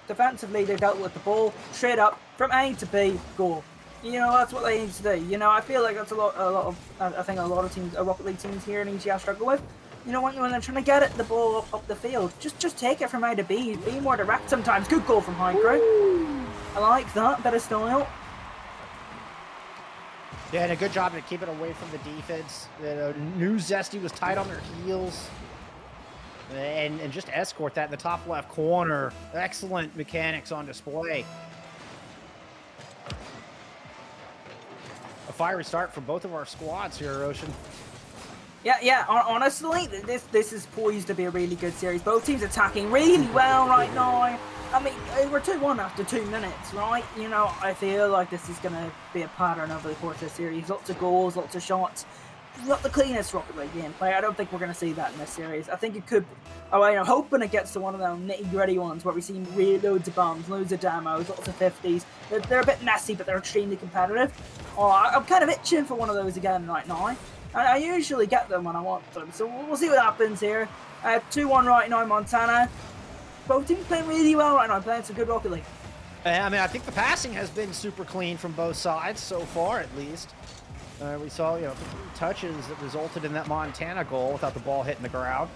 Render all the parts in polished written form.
defensively, they dealt with the ball straight up from A to B, goal. You know, that's what they need to do. You know, I feel like that's a lot of, I think a lot of teams, Rocket League teams here in EGF struggle with. You know, when they're trying to get it, the ball up the field, just take it from A to B. Be more direct sometimes. Good goal from High Crow. I like that. Bit of style. Yeah, and a good job to keep it away from the defense. New Zesty was tight on their heels. And just escort that in the top left corner. Excellent mechanics on display. A fiery start for both of our squads here, Ocean. Yeah. Honestly, this is poised to be a really good series. Both teams attacking really well right now. I mean, we're 2-1 after 2 minutes, right? You know, I feel like this is going to be a pattern over the course of the series. Lots of goals, lots of shots. Not the cleanest Rocket League gameplay. I don't think we're going to see that in this series. I think it could... Oh, I'm hoping it gets to one of them nitty-gritty ones where we see loads of bombs, loads of demos, lots of 50s. They're a bit messy, but they're extremely competitive. Oh, I'm kind of itching for one of those again right now. I usually get them when I want them, so we'll see what happens here. 2-1 right now, Montana. Both teams playing really well right now, playing some good Rocket League. I mean, I think the passing has been super clean from both sides so far, at least. We saw, you know, 3 touches that resulted in that Montana goal without the ball hitting the ground.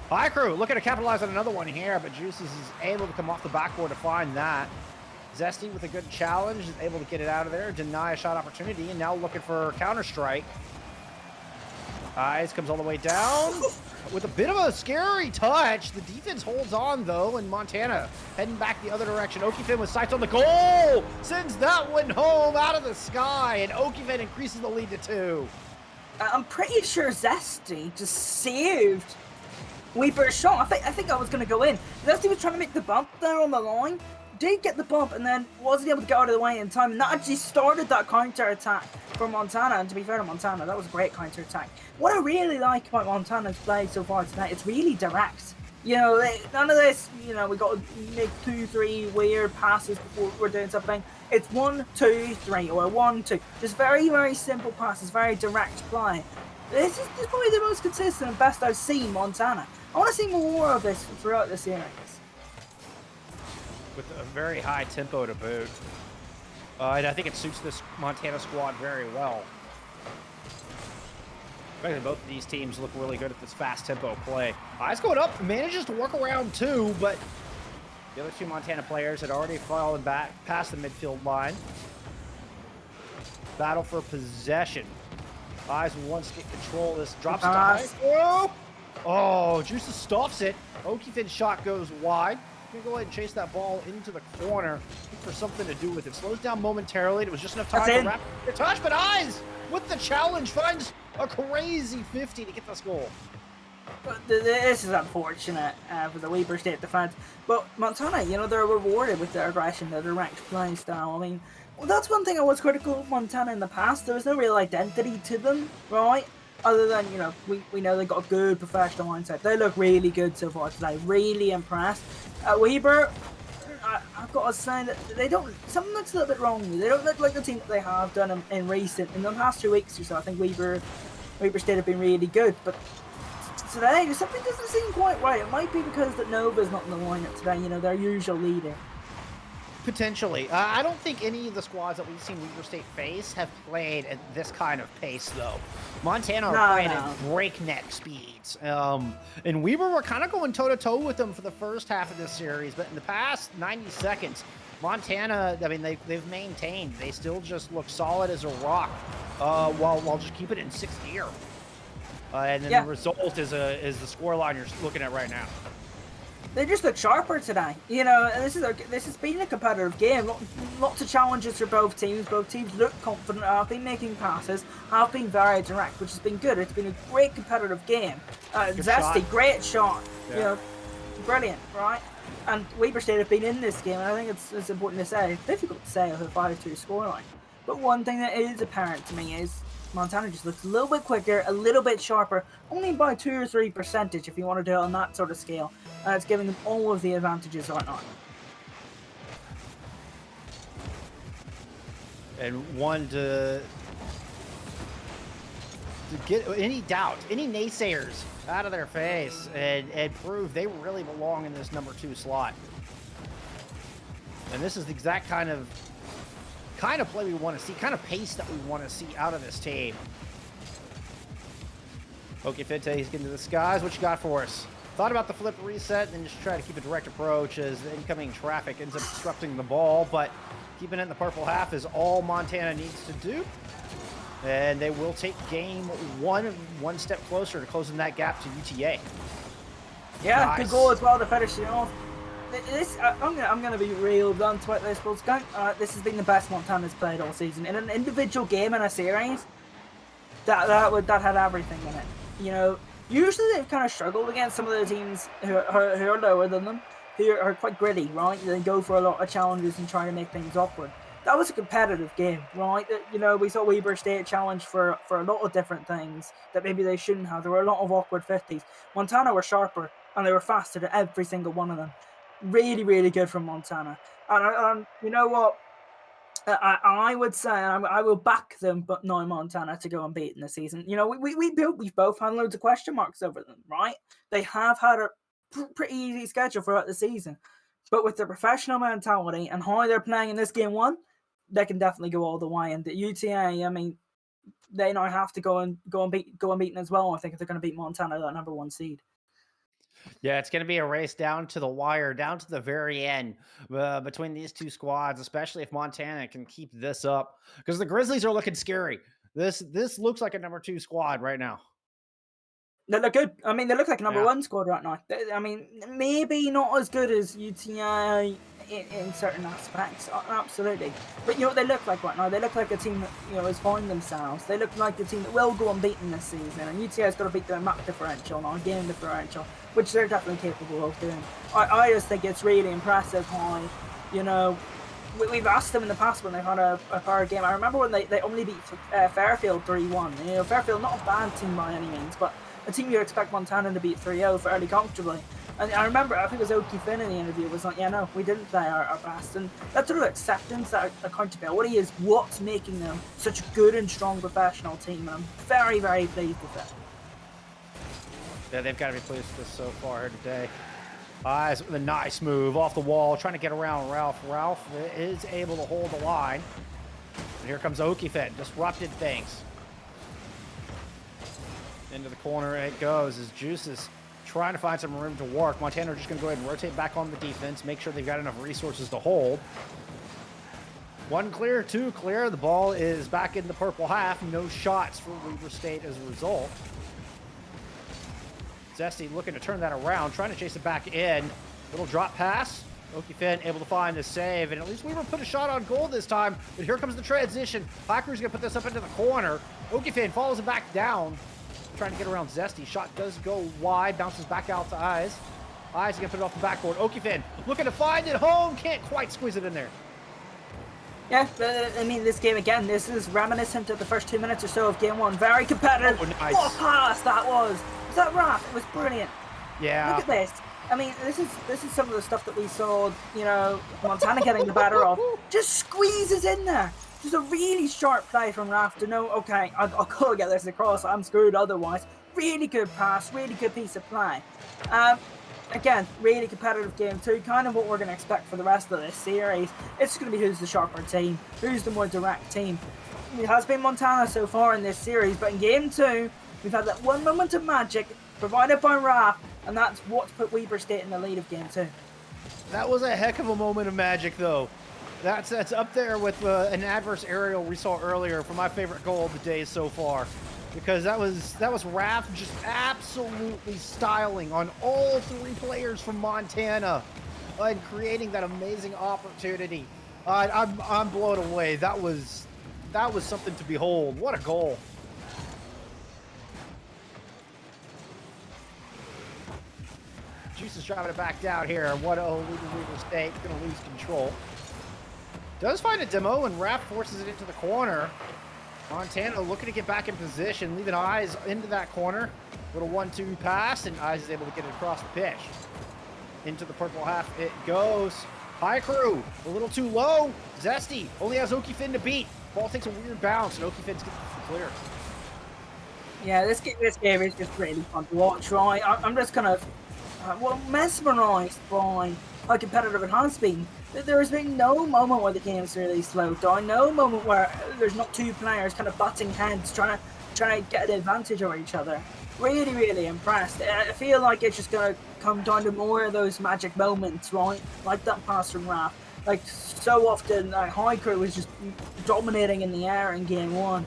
High Crew looking to capitalize on another one here, but Juices is able to come off the backboard to find that. Zesty with a good challenge is able to get it out of there, deny a shot opportunity, and now looking for counter-strike. Eyes comes all the way down with a bit of a scary touch. The defense holds on, though, and Montana heading back the other direction. Okifin with sights on the goal. Sends that one home out of the sky, and Okifin increases the lead to 2. I'm pretty sure Zesty just saved Weeper's shot. I think I was going to go in. Zesty was trying to make the bump there on the line. Did get the bump and then wasn't able to get out of the way in time. And that actually started that counter-attack for Montana. And to be fair to Montana, that was a great counter-attack. What I really like about Montana's play so far tonight, it's really direct. You know, none of this, you know, we got to make 2-3 weird passes before we're doing something. It's 1-2-3 or 1-2. Just very, very simple passes, very direct play. This is probably the most consistent and best I've seen Montana. I want to see more of this throughout the series. With a very high tempo to boot. And I think it suits this Montana squad very well. Both of these teams look really good at this fast tempo play. Eyes going up, manages to work around 2, but the other 2 Montana players had already fallen back past the midfield line. Battle for possession. Eyes wants to get control of this. Drops it to high. Oh, Juices stops it. Okifin's shot goes wide. Gonna go ahead and chase that ball into the corner. Look for something to do with it. Slows down momentarily. It was just enough time to wrap the touch, but Eyes with the challenge finds a crazy 50 to get this goal. This is unfortunate for the Weber State defense, but Montana, you know, they're rewarded with their aggression, their direct play style. I mean, well, that's one thing I was critical of Montana in the past. There was no real identity to them, right? Other than, you know, we know they got a good professional mindset. They look really good so far today. Really impressed. Weber, I've got to say that they don't. Something looks a little bit wrong. They don't look like the team that they have done in the past 2 weeks or so. I think Weber State have been really good, but today something doesn't seem quite right. It might be because that Nova's not in the lineup today. You know, their usual leader. Potentially. I don't think any of the squads that we've seen Weber State face have played at this kind of pace, though. Montana are playing at breakneck speeds. And Weber were kind of going toe-to-toe with them for the first half of this series, but in the past 90 seconds, Montana, I mean, they've maintained. They still just look solid as a rock while just keeping it in 6th gear. And then the result is the scoreline you're looking at right now. They just look sharper today, you know. And this has been a competitive game. Lots of challenges for both teams. Both teams look confident. Have been making passes. Have been very direct, which has been good. It's been a great competitive game. Zesty, great shot. Yeah. You know, brilliant, right? And Weber State have been in this game, and I think it's important to say. It's difficult to say with a 5-2 scoreline. But one thing that is apparent to me is Montana just looks a little bit quicker, a little bit sharper, only by 2 or 3% if you want to do it on that sort of scale. It's giving them all of the advantages right now. And one to to get any doubt, any naysayers out of their face and prove they really belong in this number 2 slot. And this is the exact kind of play we want to see, kind of pace that we want to see out of this team. EGFC, he's getting to the skies. What you got for us? Thought about the flip reset and just try to keep a direct approach as the incoming traffic ends up disrupting the ball, but keeping it in the purple half is all Montana needs to do. And they will take game one step closer to closing that gap to UTA. Yeah, Nice. good goal as well to finish it off. I'm gonna be real blunt about this, but this has been the best Montana's played all season. In an individual game in a series, that had everything in it. You know, usually they've kind of struggled against some of the teams who are lower than them, who are quite gritty, right? They go for a lot of challenges and try to make things awkward. That was a competitive game, right? You know, we saw Weber State challenged for a lot of different things that maybe they shouldn't have. There were a lot of awkward 50s. Montana were sharper, and they were faster to every single one of them. Really, really good from Montana. And you know what? I would say I will back them, but no Montana to go unbeaten this season. You know, we've both had loads of question marks over them, right? They have had a pretty easy schedule throughout the season, but with their professional mentality and how they're playing in this game one, they can definitely go all the way. And the UTA, I mean, they now have to go unbeaten as well. I think if they're going to beat Montana, that number 1 seed. Yeah, it's going to be a race down to the wire, down to the very end between these two squads, especially if Montana can keep this up, because the Grizzlies are looking scary. This looks like a number 2 squad right now. They look good. I mean, they look like a number 1 squad right now. I mean, maybe not as good as UTA in certain aspects, absolutely. But you know what they look like right now? They look like a team that, you know, has found themselves. They look like a team that will go unbeaten this season. And UTA's got to beat their map differential, not game differential, which they're definitely capable of doing. I just think it's really impressive how, you know, we've asked them in the past when they've had a power game. I remember when they only beat Fairfield 3-1. You know, Fairfield, not a bad team by any means, but a team you expect Montana to beat 3-0 fairly comfortably. And I remember, I think it was Oki Finn in the interview was like, yeah, no, we didn't play our best. And that sort of acceptance, that accountability is what's making them such a good and strong professional team. And I'm very, very pleased with it. Yeah, they've got to be pleased with this so far here today. Eyes with a nice move off the wall, trying to get around Ralph. Ralph is able to hold the line. And here comes Oki Finn, disrupted things. Into the corner it goes as Juice is trying to find some room to work. Montana are just going to go ahead and rotate back on the defense, make sure they've got enough resources to hold. 1 clear, 2 clear. The ball is back in the purple half. No shots for Weber State as a result. Zesty looking to turn that around, trying to chase it back in. Little drop pass. Oki Finn able to find the save, and at least Weber put a shot on goal this time. But here comes the transition. Hacker's going to put this up into the corner. Oki Finn follows it back down, trying to get around Zesty. Shot does go wide, bounces back out to Eyes. Eyes going to put it off the backboard. Oki Finn looking to find it home, can't quite squeeze it in there. Yeah, I mean, this game again, this is reminiscent of the first 2 minutes or so of game 1. Very competitive. Oh, nice. What a pass that was! Was that Raph? It was brilliant. Yeah. Look at this. I mean, this is some of the stuff that we saw, you know, Montana getting the better of. Just squeezes in there. Just a really sharp play from Raph to know, okay, I'll go get this across. I'm screwed otherwise. Really good pass, really good piece of play. Again, really competitive game too. Kind of what we're going to expect for the rest of this series. It's going to be who's the sharper team, who's the more direct team. It has been Montana so far in this series, but in game 2, we've had that one moment of magic provided by Raph, and that's what's put Weber State in the lead of game 2. That was a heck of a moment of magic, though. That's up there with an adverse aerial we saw earlier for my favorite goal of the day so far, because that was Raph just absolutely styling on all 3 players from Montana and creating that amazing opportunity. I'm blown away. That was something to behold. What a goal! Juice is driving it back down here. What a Weber State going to lose control. Does find a demo, and Raph forces it into the corner. Montana looking to get back in position, leaving Eyes into that corner. Little 1-2 pass, and Eyes is able to get it across the pitch. Into the purple half it goes. High crew, a little too low. Zesty only has Oki Finn to beat. Ball takes a weird bounce, and Oki Finn's getting clear. Yeah, this game is just really fun to watch, right? I'm just kind of well, mesmerised by how competitive it has been. There has been no moment where the game's really slowed down, no moment where there's not two players kind of butting heads, trying to get an advantage over each other. Really, really impressed. I feel like it's just gonna come down to more of those magic moments, right? Like that pass from Raph. Like so often, Haiku was just dominating in the air in game one.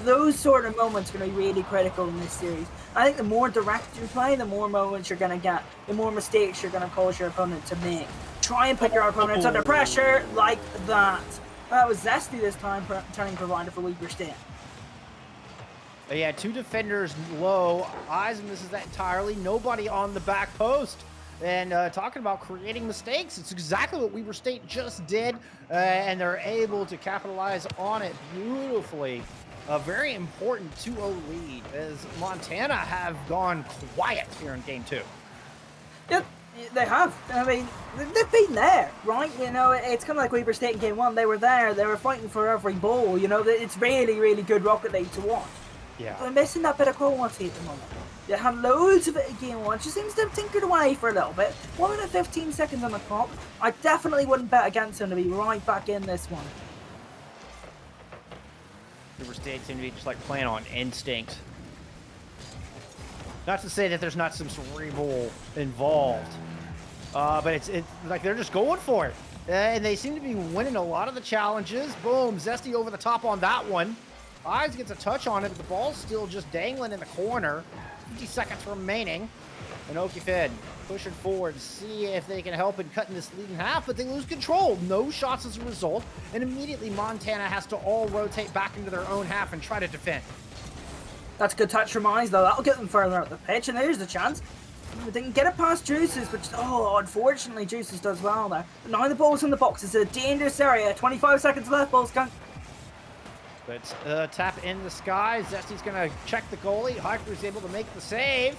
Those sort of moments are going to be really critical in this series. I think the more direct you play, the more moments you're going to get, the more mistakes you're going to cause your opponent to make. Try and put your opponents under pressure like that. That was Zesty this time, turning provider for Weaver State. Yeah, two defenders low. Eyes misses that entirely. Nobody on the back post. And talking about creating mistakes, it's exactly what Weaver State just did, and they're able to capitalize on it beautifully. A very important 2-0 lead as Montana have gone quiet here in game 2. Yep, they have. I mean, they've been there, right? You know, it's kind of like Weaver State in game 1. They were there. They were fighting for every ball. You know, it's really, really good Rocket League to watch. Yeah. They're missing that bit of quality at the moment. They had loads of it in game 1. Just seems to have tinkered away for a little bit. 1 minute 15 seconds on the clock. I definitely wouldn't bet against them to be right back in this one. Weaver State seem to be just like playing on instinct. Not to say that there's not some cerebral involved, but it's like they're just going for it. And they seem to be winning a lot of the challenges. Boom, Zesty over the top on that one. Eyes gets a touch on it, but the ball's still just dangling in the corner. 50 seconds remaining. And Okifed pushing forward to see if they can help in cutting this lead in half, but they lose control. No shots as a result, and immediately Montana has to all rotate back into their own half and try to defend. That's a good touch from Eyes, though. That'll get them further out the pitch, and there's the chance. They can get it past Juices, but unfortunately Juices does well there. But now the ball's in the box. It's a dangerous area. 25 seconds left, ball skunk. But tap in the sky. Zesty's gonna check the goalie. Hiker's able to make the save.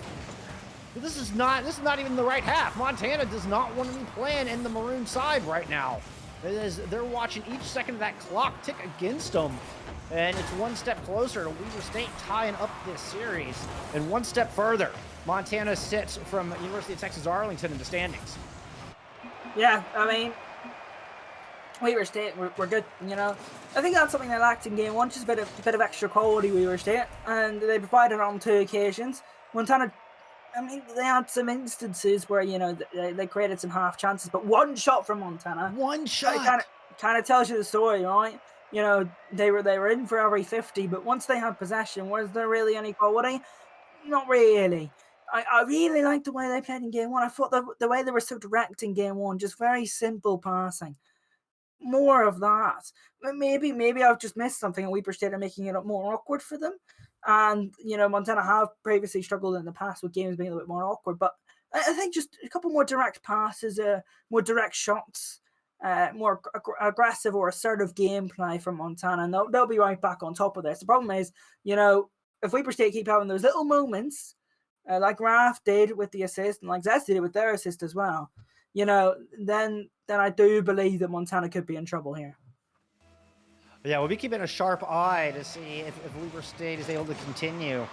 But this is not even the right half. Montana does not want to be playing in the maroon side right now. They're watching each second of that clock tick against them. And it's one step closer to Weaver State tying up this series. And one step further, Montana sits from University of Texas Arlington in the standings. Yeah, I mean, Weaver State, we're good, you know. I think that's something they lacked in game 1, just a bit of extra quality, Weaver State. And they provided it on 2 occasions. Montana, I mean, they had some instances where, you know, they created some half chances, but one shot from Montana. One shot! Kind of tells you the story, right? You know, they were in for every 50, but once they had possession, was there really any quality? Not really. I really liked the way they played in game 1. I thought the way they were so direct in game 1, just very simple passing. More of that. Maybe I've just missed something, and Weaver State are making it more awkward for them. And, you know, Montana have previously struggled in the past with games being a little bit more awkward, but I think just a couple more direct passes, more direct shots, more aggressive or assertive gameplay from Montana, and they'll be right back on top of this. The problem is, you know, if Weaver State keep having those little moments, like Raph did with the assist, and like Zesty did with their assist as well, you know, then I do believe that Montana could be in trouble here. Yeah, we'll be keeping a sharp eye to see if Weaver State is able to continue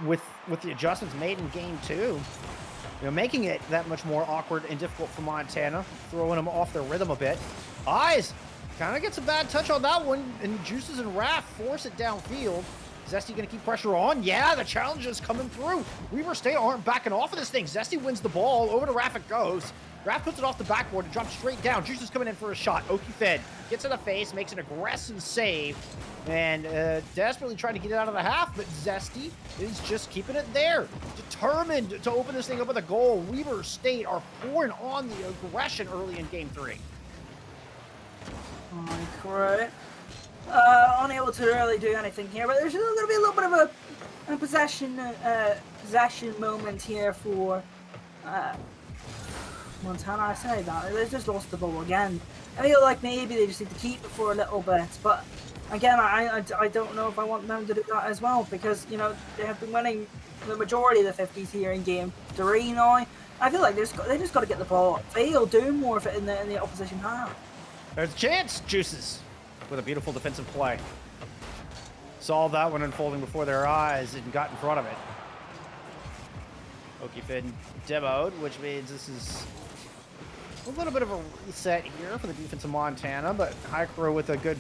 with the adjustments made in game 2. You know, making it that much more awkward and difficult for Montana, throwing them off their rhythm a bit. Eyes kind of gets a bad touch on that one, and Juices and Raph force it downfield. Zesty going to keep pressure on? Yeah, the challenge is coming through. Weaver State aren't backing off of this thing. Zesty wins the ball. Over to Raph it goes. Raph puts it off the backboard and drops straight down. Juice is coming in for a shot. Okifed gets in the face, makes an aggressive save, and desperately trying to get it out of the half, but Zesty is just keeping it there. Determined to open this thing up with a goal. Weaver State are pouring on the aggression early in game 3. Correct. Unable to really do anything here, but there's going to be a little bit of a possession moment here for Montana. I say that they just lost the ball again. I feel like maybe they just need to keep it for a little bit, but again, I don't know if I want them to do that as well, because, you know, they have been winning the majority of the 50s here in game 3 now. I feel like they just got to get the ball upfield, do more of it in the opposition half. There's a chance, Juices, with a beautiful defensive play. saw that one unfolding before their eyes and got in front of it. Okifin demoed, which means this is a little bit of a reset here for the defense of Montana, but Hikaru with a good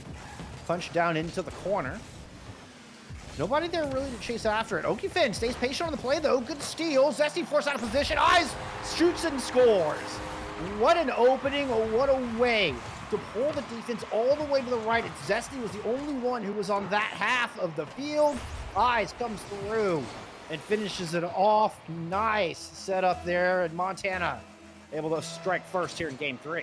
punch down into the corner. Nobody there really to chase after it. Okifin stays patient on the play, though. Good steal. Zesty forced out of position. Eyes shoots and scores. What an opening. What a way to pull the defense all the way to the right. Zesty was the only one who was on that half of the field. Eyes comes through and finishes it off. Nice setup there. And Montana able to strike first here in game 3.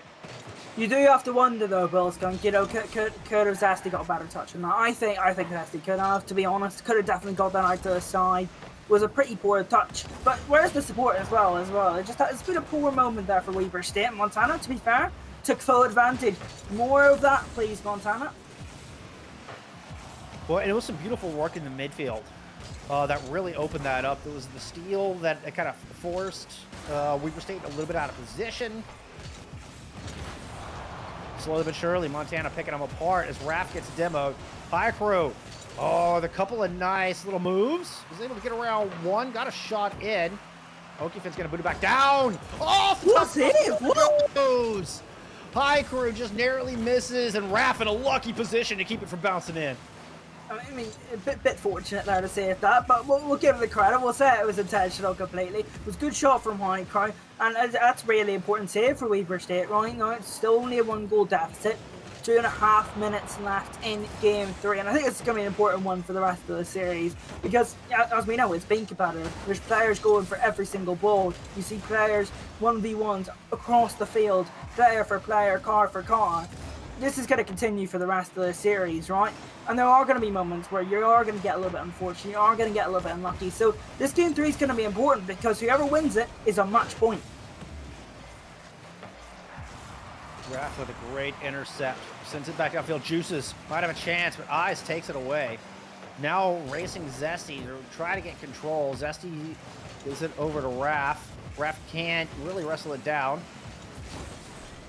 You do have to wonder though, Billskunk, you know, could have Zesty got a better touch on that? I think Zesty could have, to be honest. Could have definitely got that out to the side. Was a pretty poor touch. But where's the support as well? It's been a poor moment there for Weber State. Montana, to be fair, took full advantage. More of that, please, Montana. Well, and it was some beautiful work in the midfield that really opened that up. It was the steal that kind of forced Weber State a little bit out of position. Slowly but surely, Montana picking them apart as Raph gets demoed. Hikaru. Oh, the couple of nice little moves. Was able to get around one, got a shot in. Okifin's going to boot it back down. Oh, what's it? What? Hikaru just narrowly misses, and Raph in a lucky position to keep it from bouncing in. I mean, a bit fortunate there to save that, but we'll give it the credit. We'll say it was intentional completely. It was a good shot from Hikaru, and that's really important save for Weber State right now. It's still only a 1-goal deficit. 2.5 minutes left in game 3, and I think it's going to be an important one for the rest of the series because, as we know, it's been competitive. There's players going for every single ball. You see players 1v1s across the field, player for player, car for car. This is going to continue for the rest of the series, right? And there are going to be moments where you are going to get a little bit unfortunate, you are going to get a little bit unlucky. So this game 3 is going to be important because whoever wins it is a match point. Raph with a great intercept. Sends it back outfield. Juices might have a chance, but Eyes takes it away. Now racing Zesty to try to get control. Zesty gives it over to Raph. Raph can't really wrestle it down.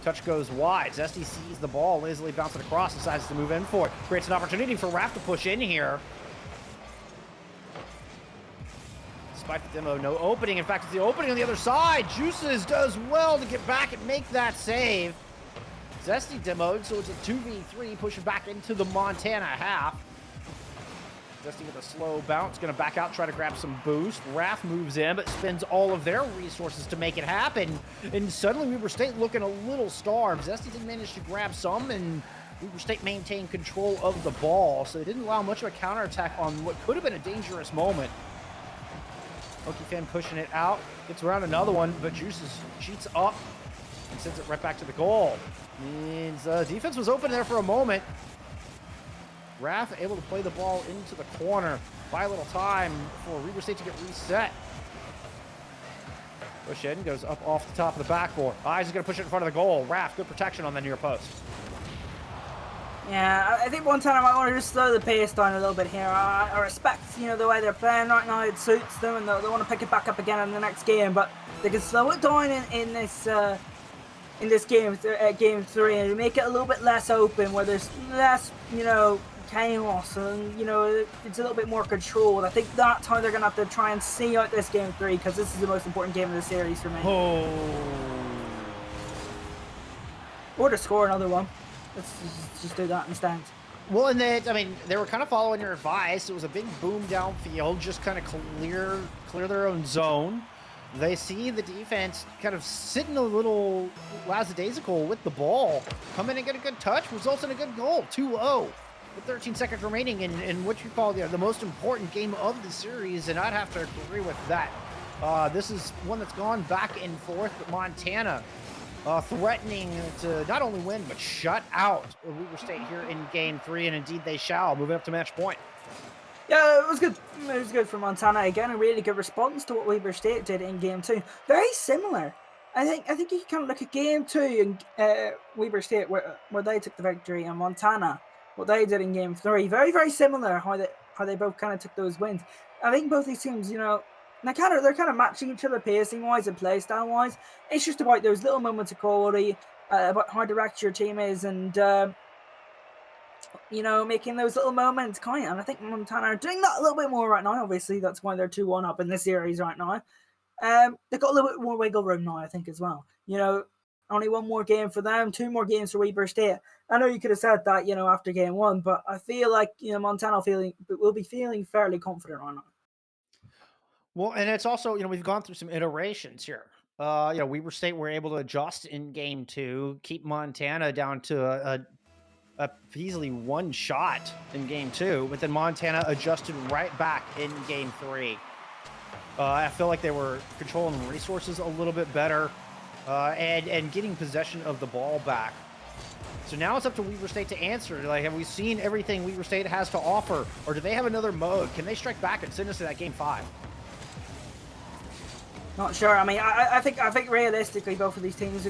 Touch goes wide. Zesty sees the ball, lazily bounces it across, decides to move in for it. Creates an opportunity for Raph to push in here. Despite the demo, no opening. In fact, it's the opening on the other side. Juices does well to get back and make that save. Zesty demoed, so it's a 2v3, pushing back into the Montana half. Zesty with a slow bounce, gonna back out, try to grab some boost. Raph moves in, but spends all of their resources to make it happen. And suddenly Weber State looking a little starved. Zesty did manage to grab some, and Weber State maintained control of the ball, so they didn't allow much of a counterattack on what could have been a dangerous moment. Okifin pushing it out, gets around another one, but Juices cheats up and sends it right back to the goal. Means defense was open there for a moment. Raph able to play the ball into the corner. Buy a little time for Weber State to get reset. Push in, goes up off the top of the backboard. Eyes is going to push it in front of the goal. Raph, good protection on the near post. Yeah, I think Montana might want to just slow the pace down a little bit here. I respect, you know, the way they're playing right now. It suits them, and they want to pick it back up again in the next game. But they can slow it down in this game 3, and make it a little bit less open, where there's less, you know, chaos, and you know, it's a little bit more controlled. I think that's how they're gonna have to try and see out this game 3, because this is the most important game of the series for me. Oh. Or to score another one. Let's just do that instead. Well, and they were kind of following your advice. It was a big boom downfield, just kind of clear their own zone. They see the defense kind of sitting a little lackadaisical with the ball. Come in and get a good touch, results in a good goal, 2-0. With 13 seconds remaining in what you call the most important game of the series, and I'd have to agree with that. This is one that's gone back and forth, but Montana threatening to not only win, but shut out Weber State here in game 3, and indeed they shall, moving up to match point. Yeah, it was good. It was good for Montana. Again, a really good response to what Weber State did in game 2. Very similar. I think you can kind of look at game 2 and Weber State where they took the victory, and Montana what they did in game 3. Very, very similar how they both kind of took those wins. I think both these teams, you know, they're kind of matching each other pacing wise and play style wise. It's just about those little moments of quality, about how direct your team is, and you know, making those little moments count. And I think Montana are doing that a little bit more right now. Obviously, that's why they're 2-1 up in the series right now. They've got a little bit more wiggle room now, I think, as well. You know, only one more game for them, 2 more games for Weber State. I know you could have said that, you know, after game 1, but I feel like, you know, Montana will be feeling fairly confident right now. Well, and it's also, you know, we've gone through some iterations here. You know, Weber State were able to adjust in game 2, keep Montana down to a easily one shot in game 2, but then Montana adjusted right back in game 3. I feel like they were controlling resources a little bit better and getting possession of the ball back. So now it's up to Weber State to answer. Like, have we seen everything Weber State has to offer, or do they have another mode? Can they strike back and send us to that game 5? Not sure. I mean, I think realistically, both of these teams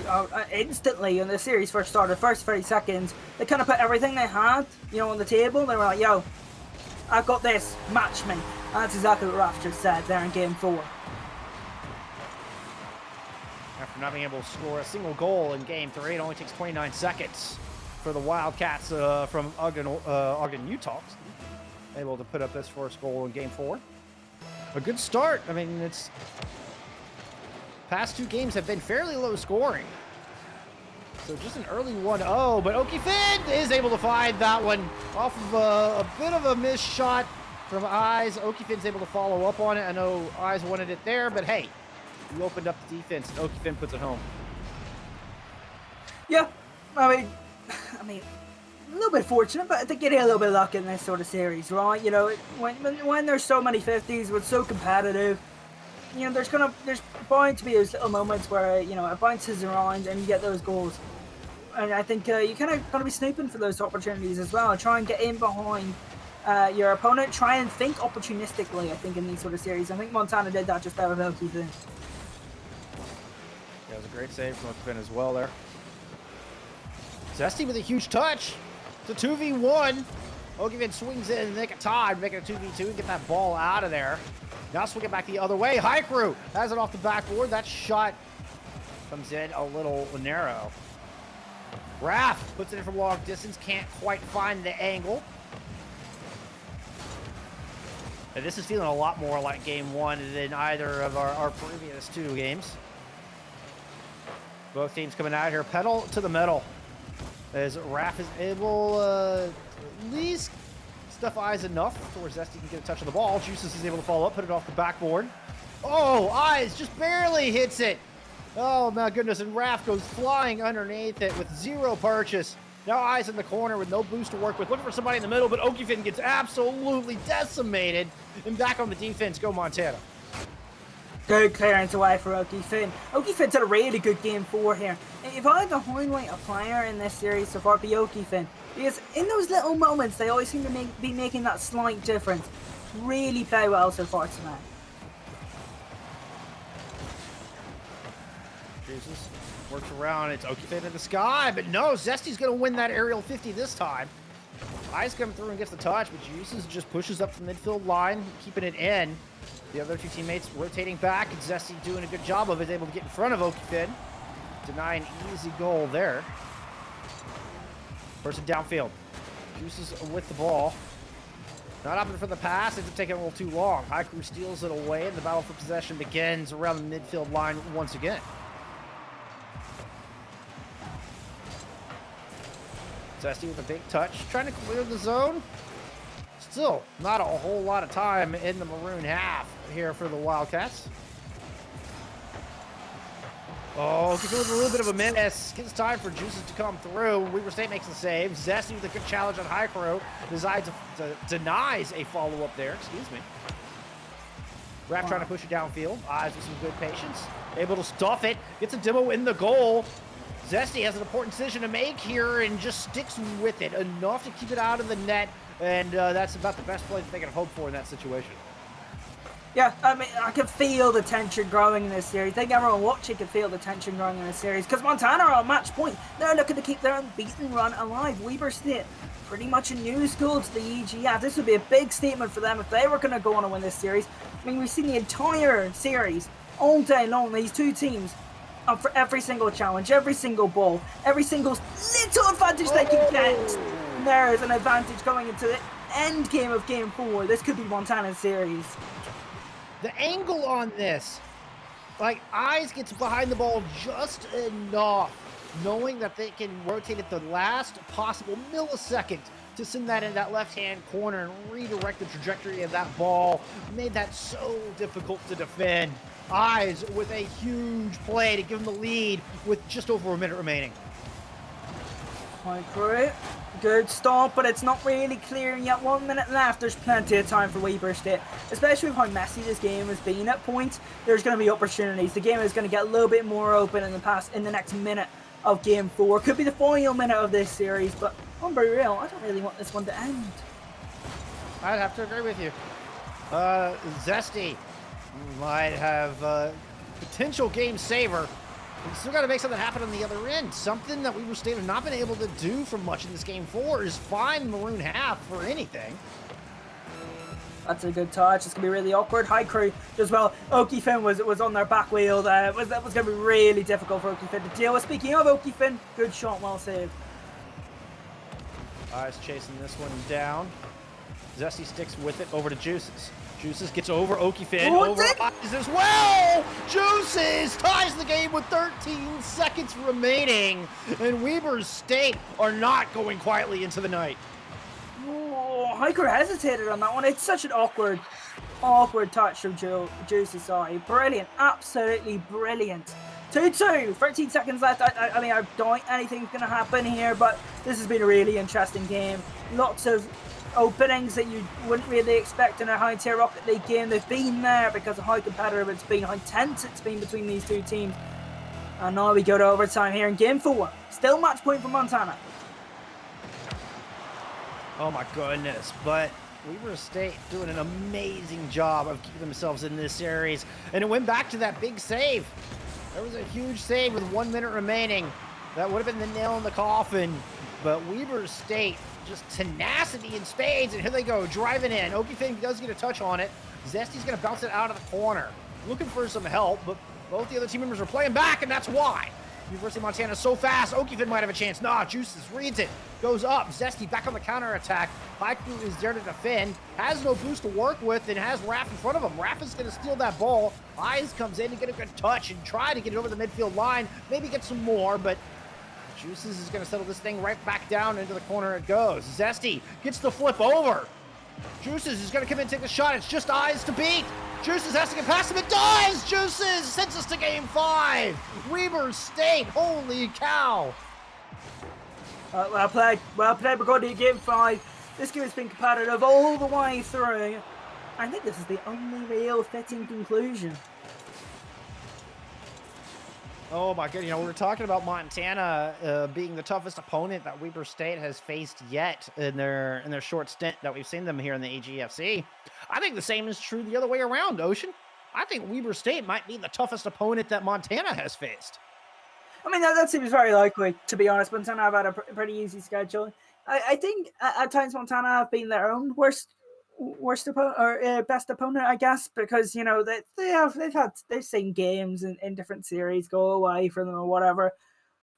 instantly when the series first started, first 30 seconds, they kind of put everything they had, you know, on the table. They were like, "Yo, I've got this. Match me." And that's exactly what Raf just said there in Game 4. After not being able to score a single goal in Game 3, it only takes 29 seconds for the Wildcats from Ogden, Utah, able to put up this first goal in Game 4. A good start. I mean, it's past 2 games have been fairly low scoring. So just an early 1-0, but Okie Finn is able to find that one off of a bit of a missed shot from Eyes. Okie Finn's able to follow up on it. I know Eyes wanted it there, but hey, we opened up the defense and Okie Finn puts it home. Yeah, I mean, a little bit fortunate, but I think getting a little bit of luck in this sort of series, right? You know, when there's so many 50s, when it's so competitive, you know, there's bound to be those little moments where, you know, it bounces around and you get those goals. And I think you kind of got to be snooping for those opportunities as well. Try and get in behind your opponent. Try and think opportunistically, I think, in these sort of series. I think Montana did that just there with Okie Finn. Yeah, it was a great save from Okie Finn as well there. Zesty with a huge touch. It's a 2v1. Okie Finn swings in and make a tie, make it a 2v2 and get that ball out of there. Now swing it back the other way. Haikru has it off the backboard. That shot comes in a little narrow. Raph puts it in from long distance. Can't quite find the angle. And this is feeling a lot more like game 1 than either of our previous 2 games. Both teams coming out here pedal to the metal. As Raph is able at least stuff Eyes enough to where Zesty can get a touch of the ball. Juices is able to follow up, put it off the backboard. Oh, Eyes just barely hits it. Oh my goodness, and Raph goes flying underneath it with 0 purchase. Now Eyes in the corner with no boost to work with, looking for somebody in the middle, but Okie Finn gets absolutely decimated. And back on the defense, go Montana. Good clearance away for Okie Finn. Okie Finn's had a really good game 4 here. If I had to highlight a player in this series so far, it'd be Okie Finn. Because in those little moments, they always seem to be making that slight difference. Really play well so far tonight. Jesus works around. It's Okie Finn in the sky, but no, Zesty's going to win that aerial 50 this time. Eyes coming through and gets the touch, but Juices just pushes up the midfield line, keeping it in. The other 2 teammates rotating back, and Zesty doing a good job of it, able to get in front of Okie Finn. Deny an easy goal there. Person downfield. Juices with the ball. Not opting for the pass, ends up taking a little too long. Haikru steals it away, and the battle for possession begins around the midfield line once again. Zesty with a big touch, trying to clear the zone. Still, not a whole lot of time in the maroon half here for the Wildcats. Oh, with a little bit of a miss. Gives time for Juices to come through. Weber State makes the save. Zesty with a good challenge on Haikru. Denies a follow-up there. Excuse me. Raph trying to push it downfield. Eyes with some good patience. Able to stuff it. Gets a demo in the goal. Zesty has an important decision to make here and just sticks with it enough to keep it out of the net. And that's about the best play that they can hope for in that situation. Yeah, I mean, I can feel the tension growing in this series. I think everyone watching can feel the tension growing in this series because Montana are on match point. They're looking to keep their unbeaten run alive. Weber State, pretty much a new school to the EGF. This would be a big statement for them if they were going to go on and win this series. I mean, we've seen the entire series all day long. These 2 teams up for every single challenge, every single ball, every single little advantage they can get. And there is an advantage going into the end game of Game 4. This could be Montana's series. The angle on this, like, Eyes gets behind the ball just enough, knowing that they can rotate at the last possible millisecond to send that in that left-hand corner and redirect the trajectory of that ball. Made that so difficult to defend. Eyes with a huge play to give them the lead with just over a minute remaining. Great. Good start, but it's not really clear yet. 1 minute left. There's plenty of time for Weber State, especially with how messy this game has been at points. There's going to be opportunities. The game is going to get a little bit more open in the next minute of Game 4. Could be the final minute of this series, but I'm very real. I don't really want this one to end. I'd have to agree with you. Zesty might have potential game saver. We still got to make something happen on the other end. Something that Weber State have not been able to do for much in this Game 4 is find Maroon half for anything. That's a good touch. It's going to be really awkward. High crew as well. Oki Finn was on their back wheel there. That was going to be really difficult for Oki Finn to deal with. Speaking of Oki Finn, good shot, well saved. Eyes chasing this one down. Zesty sticks with it over to Juices. Juices gets over Oki Finn, over Eyes as well! Juices ties the game with 13 seconds remaining, and Weber State are not going quietly into the night. Oh, Hiker hesitated on that one. It's such an awkward touch from Juice's side. Brilliant, absolutely brilliant. 2-2, 13 seconds left. I mean, I doubt anything's going to happen here, but this has been a really interesting game. Lots of openings that you wouldn't really expect in a high-tier Rocket League game. They've been there because of how competitive it's been, how tense it's been between these two teams. And now we go to overtime here in Game 4. Still match point for Montana. Oh my goodness, but Weber State doing an amazing job of keeping themselves in this series. And it went back to that big save. There was a huge save with 1 minute remaining. That would have been the nail in the coffin. But Weber State, just tenacity in spades, and here they go, driving in. Oki Finn does get a touch on it. Zesty's going to bounce it out of the corner. Looking for some help, but both the other team members are playing back, and that's why. University of Montana is so fast, Oki Finn might have a chance. Nah, Juices reads it, goes up. Zesty back on the counter attack. Haiku is there to defend, has no boost to work with, and has Raph in front of him. Raph is going to steal that ball. Eyes comes in to get a good touch and try to get it over the midfield line. Maybe get some more, but Juices is going to settle this thing right back down into the corner it goes. Zesty gets the flip over. Juices is going to come in and take the shot. It's just Eyes to beat. Juices has to get past him. It does! Juices sends us to Game 5. Weber State, holy cow. Well played. Well played. We're going to Game 5. This game has been competitive all the way through. I think this is the only real fitting conclusion. Oh my god, you know, we were talking about Montana being the toughest opponent that Weber State has faced yet in their short stint that we've seen them here in the EGFC. I think the same is true the other way around, Ocean. I think Weber State might be the toughest opponent that Montana has faced. I mean, that seems very likely, to be honest. Montana have had a pretty easy schedule. I think at times Montana have been their own worst opponent or best opponent, I guess, because you know they've seen games in different series go away from them or whatever.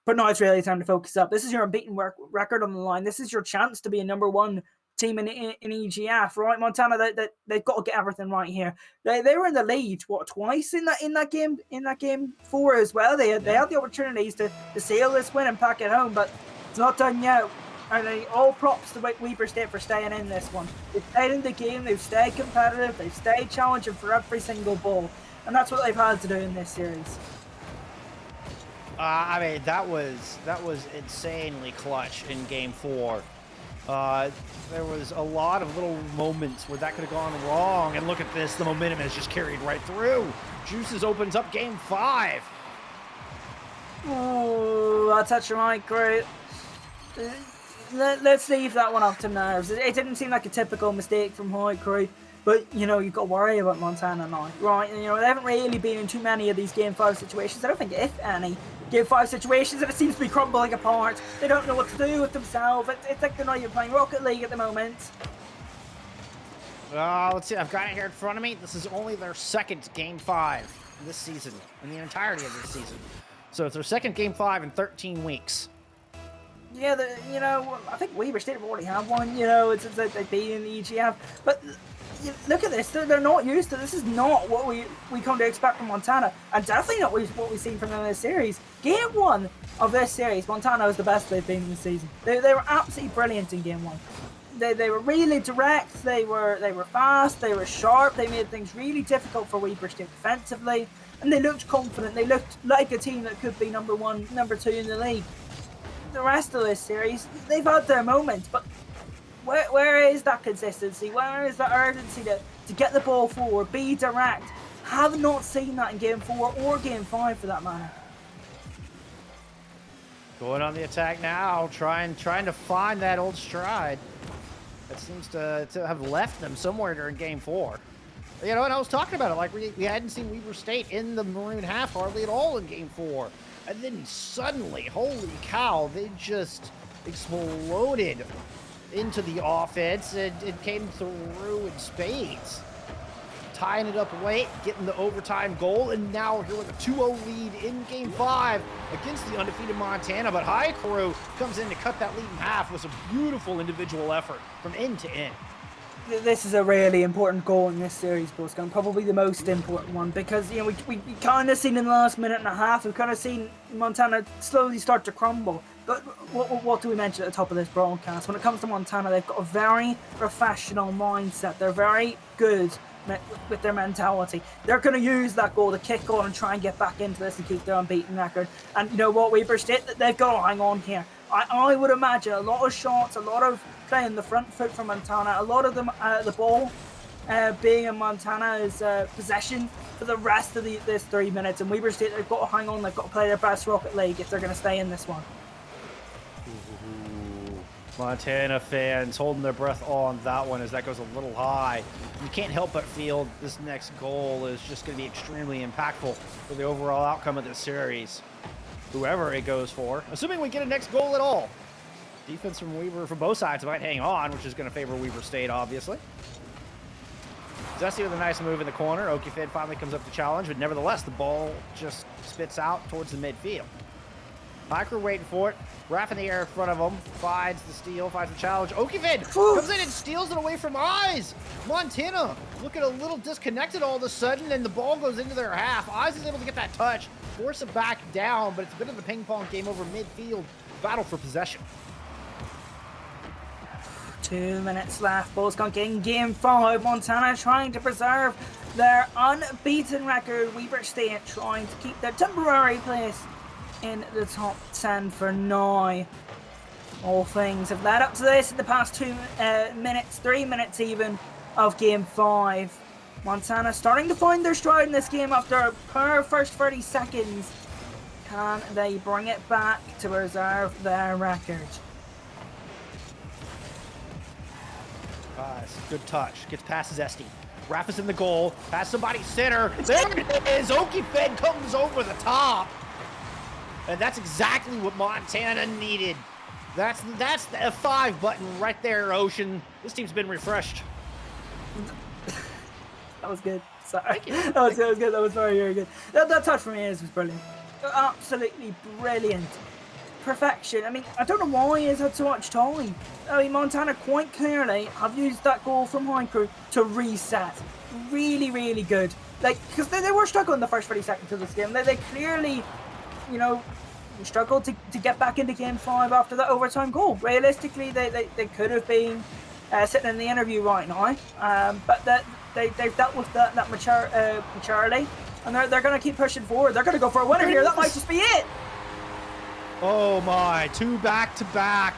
But now it's really time to focus up. This is your unbeaten record on the line. This is your chance to be a #1 team in EGF, right? Montana, they've got to get everything right here. They were in the lead twice in that game 4 as well. They had the opportunities to seal this win and pack it home, but it's not done yet. And all props to Weber State for staying in this one. They've stayed in the game, they've stayed competitive, they've stayed challenging for every single ball. And that's what they've had to do in this series. I mean, that was insanely clutch in Game 4. There was a lot of little moments where that could have gone wrong. And look at this, the momentum has just carried right through. Juices opens up Game 5. Oh, that's such a right, great. Let's leave that one up to nerves. It didn't seem like a typical mistake from High Crew, but you know, you've got to worry about Montana now, right? And, you know, they haven't really been in too many of these Game 5 situations. I don't think, if any, Game 5 situations, and it seems to be crumbling apart. They don't know what to do with themselves. It's like they're not even playing Rocket League at the moment. Let's see, I've got it here in front of me. This is only their second Game 5 this season, in the entirety of this season. So it's their second Game 5 in 13 weeks. Yeah, you know, I think Weber State already have one. You know, it's like they beat in the EGF, but look at this. They're not used to this. Is not what we come to expect from Montana, and definitely not what we've seen from them in this series. Game 1 of this series, Montana was the best they've been this season. They were absolutely brilliant in Game 1. They were really direct. They were fast. They were sharp. They made things really difficult for Weber State defensively, and they looked confident. They looked like a team that could be number 1, number 2 in the league. The rest of this series, they've had their moments, but where is that consistency? Where is that urgency to get the ball forward, be direct? Have not seen that in Game 4 or Game 5 for that matter. Going on the attack now, trying to find that old stride. That seems to have left them somewhere during Game 4. You know, and I was talking about it, like we hadn't seen Weber State in the Maroon half hardly at all in Game 4. And then suddenly, holy cow, they just exploded into the offense, and it came through in spades. Tying it up late, getting the overtime goal, and now here with a 2-0 lead in Game 5 against the undefeated Montana. But High Crew comes in to cut that lead in half with some beautiful individual effort from end to end. This is a really important goal in this series, Boscan. Probably the most important one, because you know we kind of seen in the last minute and a half, we've kind of seen Montana slowly start to crumble. But what do we mention at the top of this broadcast? When it comes to Montana, they've got a very professional mindset. They're very good with their mentality. They're going to use that goal to kick on and try and get back into this and keep their unbeaten record. And you know what, Weber State, they've got to hang on here. I would imagine a lot of shots, a lot of playing the front foot for Montana, a lot of them the ball being in Montana's possession for the rest of this 3 minutes. And Weber State, they've got to hang on. They've got to play their best Rocket League if they're going to stay in this one. Montana fans holding their breath on that one as that goes a little high. You can't help but feel this next goal is just going to be extremely impactful for the overall outcome of this series. Whoever it goes for, assuming we get a next goal at all. Defense from Weber from both sides might hang on, which is going to favor Weber State, obviously. Zesty with a nice move in the corner. Okifid finally comes up to challenge, but nevertheless, the ball just spits out towards the midfield. Hiker waiting for it. Raff in the air in front of him. Finds the steal, finds the challenge. Okifid comes in and steals it away from Eyes. Montana looking a little disconnected all of a sudden, and the ball goes into their half. Eyes is able to get that touch, force it back down, but it's a bit of a ping pong game over midfield. Battle for possession. 2 minutes left. Ball's gone in Game 5. Montana trying to preserve their unbeaten record. Weber State trying to keep their temporary place in the top 10 for now. All things have led up to this in the past 2 minutes, 3 minutes even, of Game 5. Montana starting to find their stride in this game after her first 30 seconds. Can they bring it back to preserve their record? Good touch. Gets past Zesty. Raff is in the goal. Pass somebody center. There it is. Okifed comes over the top. And that's exactly what Montana needed. That's the F5 button right there, Ocean. This team's been refreshed. That was good. Sorry. That was good. That was very, very good. That touch from Ayers was brilliant. Absolutely brilliant. Perfection. I mean, I don't know why he's had so much time. I mean, Montana quite clearly have used that goal from High Crew to reset. Really, really good. Like, because they were struggling the first 30 seconds of this game. They clearly, you know, struggled to get back into Game 5 after that overtime goal. Realistically, they could have been sitting in the interview right now. But they've dealt with that maturity. And they're going to keep pushing forward. They're going to go for a winner here. That might just be it. Oh my, 2 back-to-back.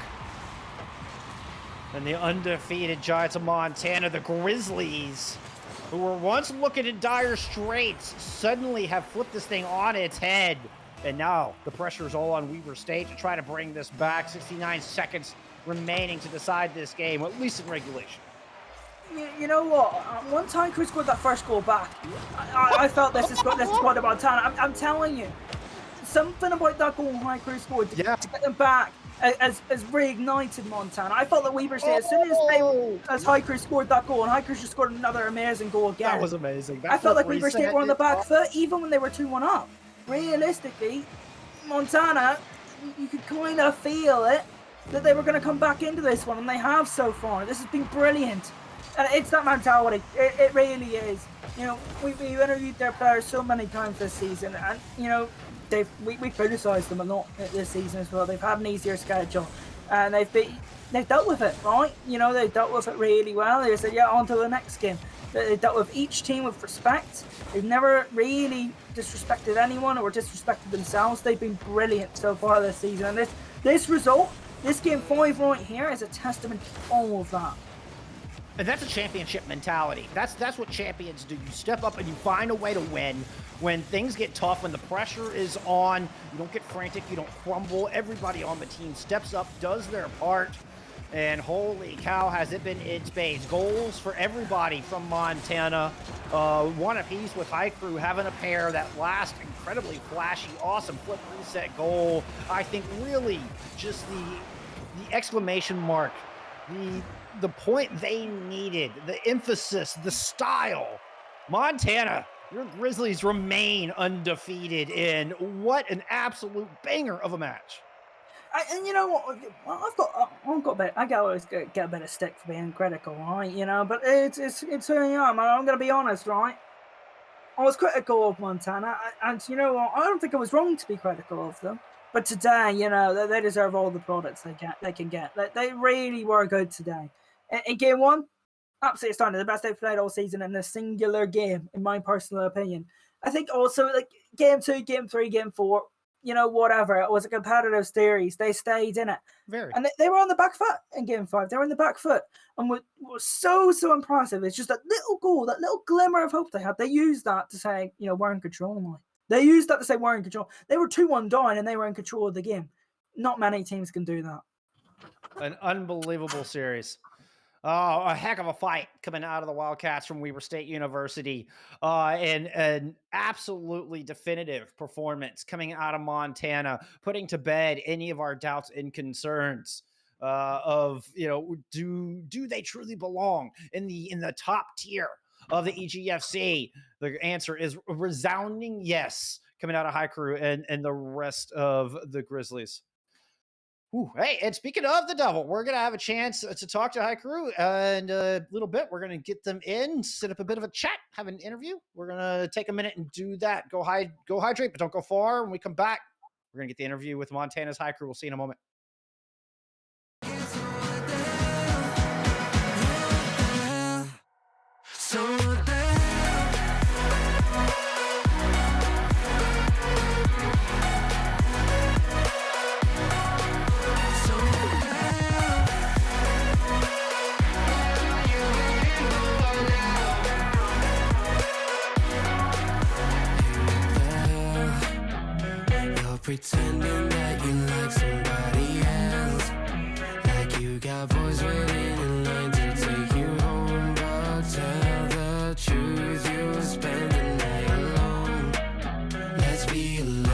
And the undefeated Giants of Montana, the Grizzlies, who were once looking in dire straits, suddenly have flipped this thing on its head. And now the pressure is all on Weber State to try to bring this back. 69 seconds remaining to decide this game, at least in regulation. You know what? Once High Crew scored that first goal back, I felt this is what Montana. I'm telling you. Something about that goal High Crew scored to get them back has reignited Montana. I felt that Weber State, as soon as High Crew scored that goal, and High Crew just scored another amazing goal again. That was amazing. I felt like Weber State were on the back foot even when they were 2-1 up. Realistically, Montana, you could kind of feel it, that they were going to come back into this one, and they have so far. This has been brilliant. And it's that mentality. It really is. You know, we've interviewed their players so many times this season, and, you know, we criticised them a lot this season as well. They've had an easier schedule, and they've dealt with it, right? You know, they've dealt with it really well. They said, yeah, on to the next game. They dealt with each team with respect. They've never really disrespected anyone or disrespected themselves. They've been brilliant so far this season. And this result, this game 5 right here, is a testament to all of that. And that's a championship mentality. That's what champions do. You step up and you find a way to win. When things get tough, when the pressure is on, you don't get frantic, you don't crumble. Everybody on the team steps up, does their part. And holy cow, has it been in spades. Goals for everybody from Montana. One apiece with Haikru having a pair. That last incredibly flashy, awesome flip reset goal. I think really just the exclamation mark, the point they needed, the emphasis, the style. Montana, your Grizzlies remain undefeated in what an absolute banger of a match. And you know what? I always get a bit of stick for being critical, right? You know, but it's who I am. I'm gonna be honest, right? I was critical of Montana, and you know what? I don't think I was wrong to be critical of them. But today, you know, they deserve all the products they can get. They really were good today. In game 1, absolutely stunning. The best they've played all season in a singular game, in my personal opinion. I think also, like, game 2, game 3, game 4, you know, whatever. It was a competitive series. They stayed in it. Very. And they were on the back foot in game 5. They were on the back foot. And what was so impressive is just that little goal, that little glimmer of hope they had. They used that to say, you know, we're in control now. They used that to say we're in control. They were 2-1 down and they were in control of the game. Not many teams can do that. An unbelievable series. Oh, a heck of a fight coming out of the Wildcats from Weber State University. And an absolutely definitive performance coming out of Montana, putting to bed any of our doubts and concerns of, you know, do they truly belong in the top tier of the EGFC? The answer is a resounding yes, coming out of Haikru and the rest of the Grizzlies. Ooh, hey, and speaking of the Devil, we're going to have a chance to talk to Haikru in a little bit. We're going to get them in, set up a bit of a chat, have an interview. We're going to take a minute and do that. Go hydrate, but don't go far. When we come back, we're going to get the interview with Montana's Haikru. We'll see you in a moment. Pretending that you like somebody else, like you got boys waiting in line to take you home. But tell the truth, you'll spend the night alone. Let's be alone.